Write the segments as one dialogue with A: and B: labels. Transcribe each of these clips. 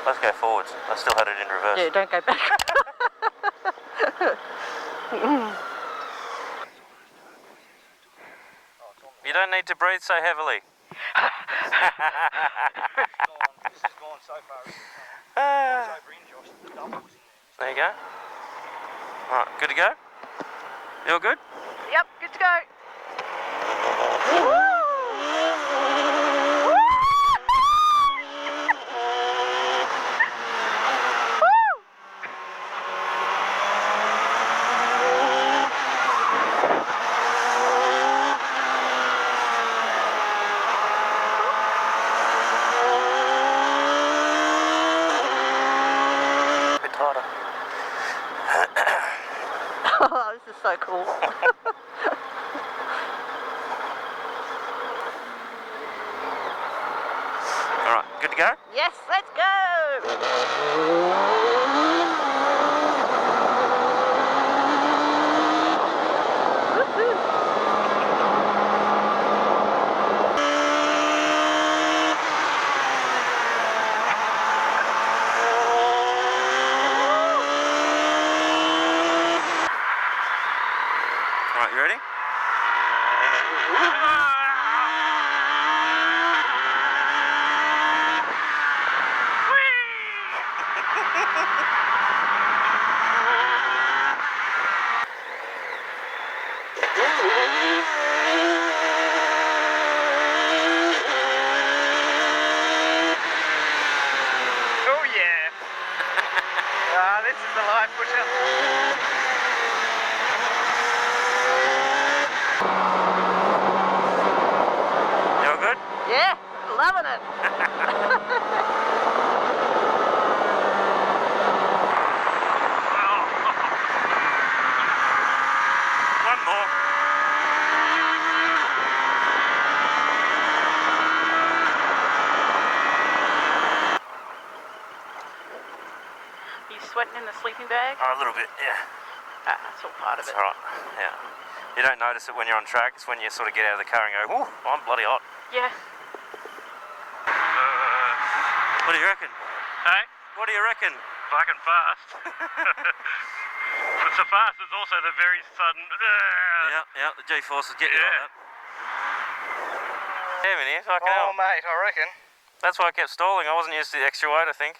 A: Let's go forwards. I still had it in reverse.
B: Yeah, don't go back.
A: You don't need to breathe so heavily.
C: This has gone so far. It's over in, Josh. The double was in
A: There you go. Alright, good to go? You all good?
B: Yep, good to go.
A: A bit tighter.
B: Oh, this is so cool.
A: Alright, good to go?
B: Yes, let's go.
A: Alright, you ready?
C: Oh yeah! This is the life pusher.
A: You all good?
B: Yeah, loving it.
A: One more.
B: Are you sweating in the sleeping bag?
A: Oh, a little bit, yeah.
B: Ah, that's all part of
A: It's
B: it.
A: alright, yeah. You don't notice it when you're on track, it's when you sort of get out of the car and go, ooh, I'm bloody hot.
B: Yeah.
A: What do you reckon?
D: Hey,
A: What do you reckon?
D: fucking fast. It's so fast, it's also the very sudden.
A: Yeah, the G-forces get you
D: Yeah.
A: like that. Yeah, man, fucking
C: Oh,
A: hell.
C: mate, I reckon.
A: That's why I kept stalling. I wasn't used to the extra weight, I think.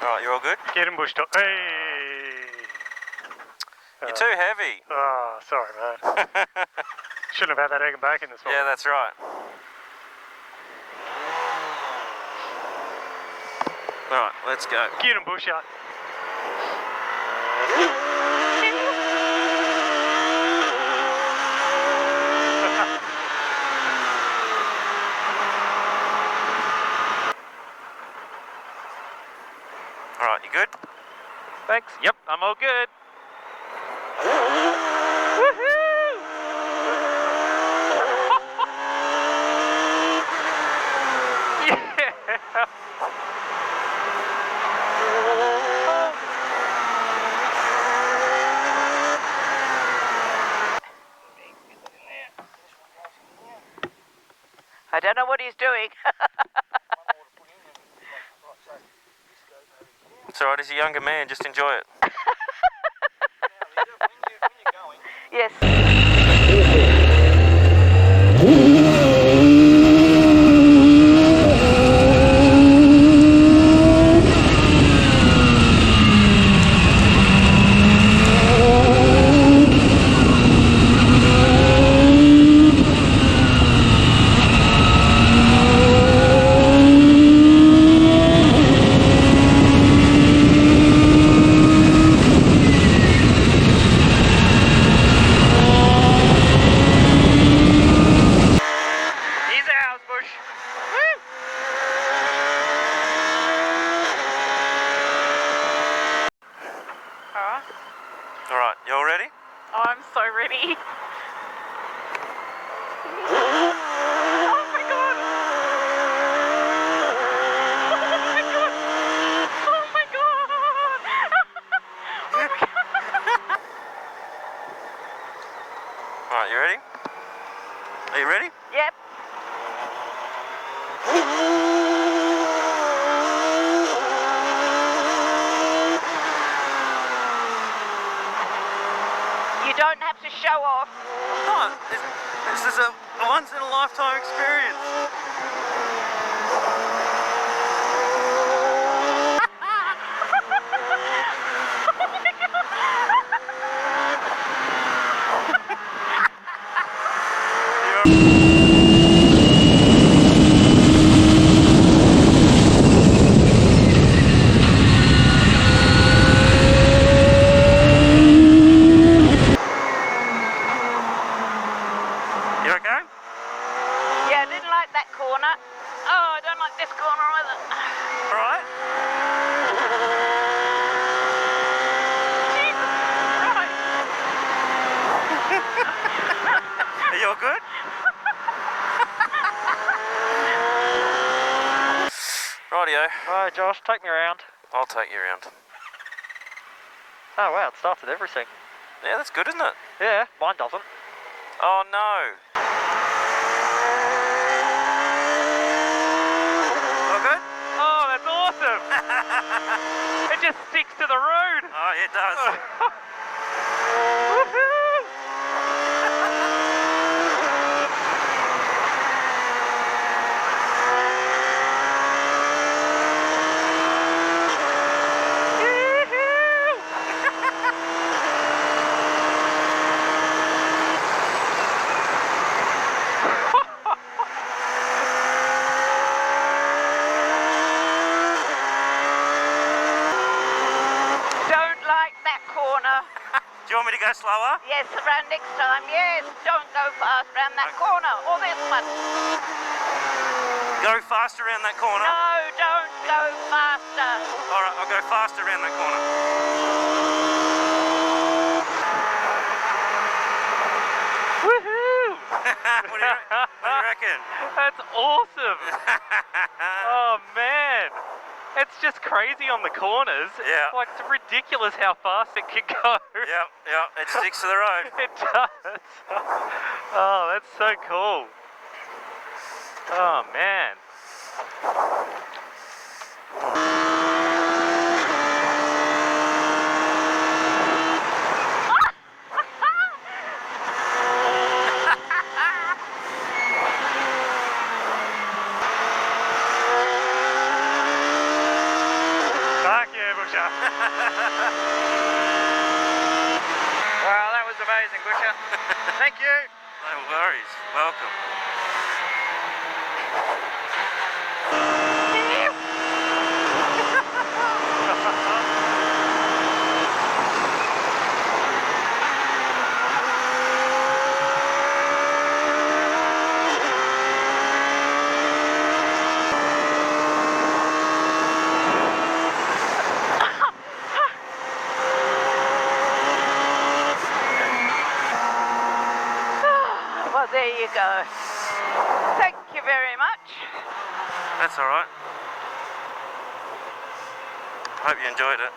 A: Alright, you're all good?
D: Get him bushed up. Hey!
A: You're too heavy.
D: Oh, sorry, man. Shouldn't have had that egg and bacon this morning.
A: Yeah, that's right. Alright, let's go.
D: Get him bush up.
A: Alright, you good?
D: Thanks. Yep, I'm all good.
B: I don't know what he's doing.
A: It's alright, he's a younger man, just enjoy it.
B: Yes. so ready. Oh my god! Oh my god! Oh my god! Oh my god!
A: Right, you ready? Are you ready?
B: Yep. You don't have to show off.
A: No, this is a once in a lifetime experience. You okay?
B: Yeah, I didn't like that corner. Oh, I don't like this corner either.
A: Alright?
B: Jesus Christ.
A: Are you all good? Rightio.
C: Alright, Josh, take me around.
A: I'll take you around.
C: Oh wow, it started everything.
A: Yeah, that's good, isn't it?
C: Yeah, mine doesn't.
A: Oh no. All good?
C: Oh, that's awesome! It just sticks to the road.
A: Oh, yeah, it does.
B: Don't like that corner.
A: Do you want me to go slower?
B: Yes, around next time. Yes, don't go fast around that corner. Or this one.
A: Go faster around that corner.
B: No, don't go faster.
A: Alright, I'll go faster around that corner.
C: Woohoo!
A: What do you reckon?
C: That's awesome! Oh man! It's just crazy on the corners.
A: Yeah.
C: Like, it's ridiculous how fast it can go.
A: Yep, it sticks to the road.
C: It does. Oh, that's so cool. Oh man.
D: Fuck yeah, Busher.
C: Wow, that was amazing, Busher. Thank you.
A: No worries. Welcome.
B: Well, there you go. Thank you very much.
A: That's alright. I hope you enjoyed it.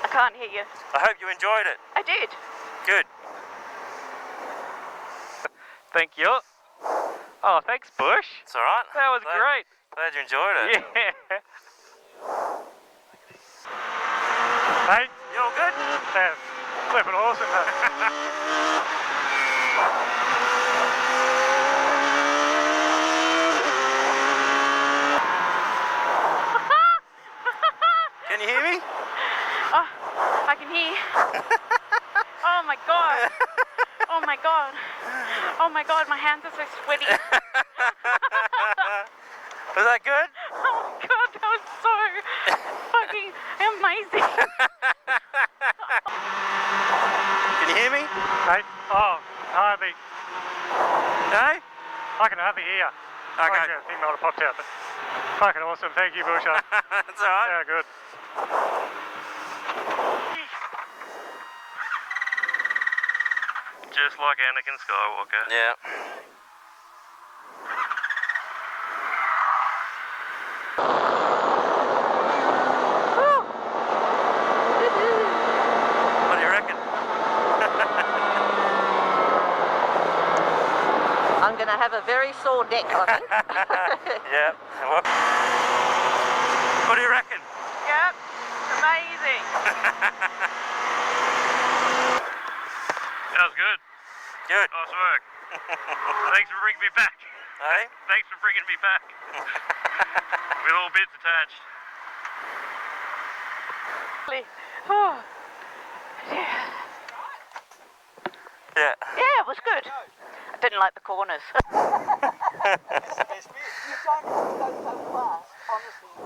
B: I can't hear you.
A: I hope you enjoyed it.
B: I did.
A: Good.
C: Thank you. Oh, thanks, Bush.
A: It's alright.
C: That was great.
A: Glad you enjoyed it.
C: Yeah.
D: Hey,
A: You all good?
D: that's flipping awesome, mate.
A: Can you hear me?
B: Oh, I can hear. Oh my god. Oh my god. Oh my god, my hands are so sweaty.
A: Was that good?
B: Oh my god, that was so fucking amazing.
A: Can you hear me?
D: Hey, oh, hardly.
A: Hey?
D: I can hardly hear.
A: Okay.
D: I think might have popped out, but fucking awesome. Thank you, Busher.
A: That's alright.
D: Yeah, good.
C: Just like Anakin Skywalker.
A: Yeah. What do you reckon?
E: I'm going to have a very sore neck, I think.
A: Yeah. What do you reckon?
B: Yep, amazing.
C: That was good.
A: Good.
C: Nice work. Thanks for bringing me back.
A: Hey?
C: Thanks for bringing me back. With all bits attached.
B: Oh. Yeah.
A: Yeah.
B: Yeah, it was good. I didn't like the corners.
E: You don't go so fast, honestly.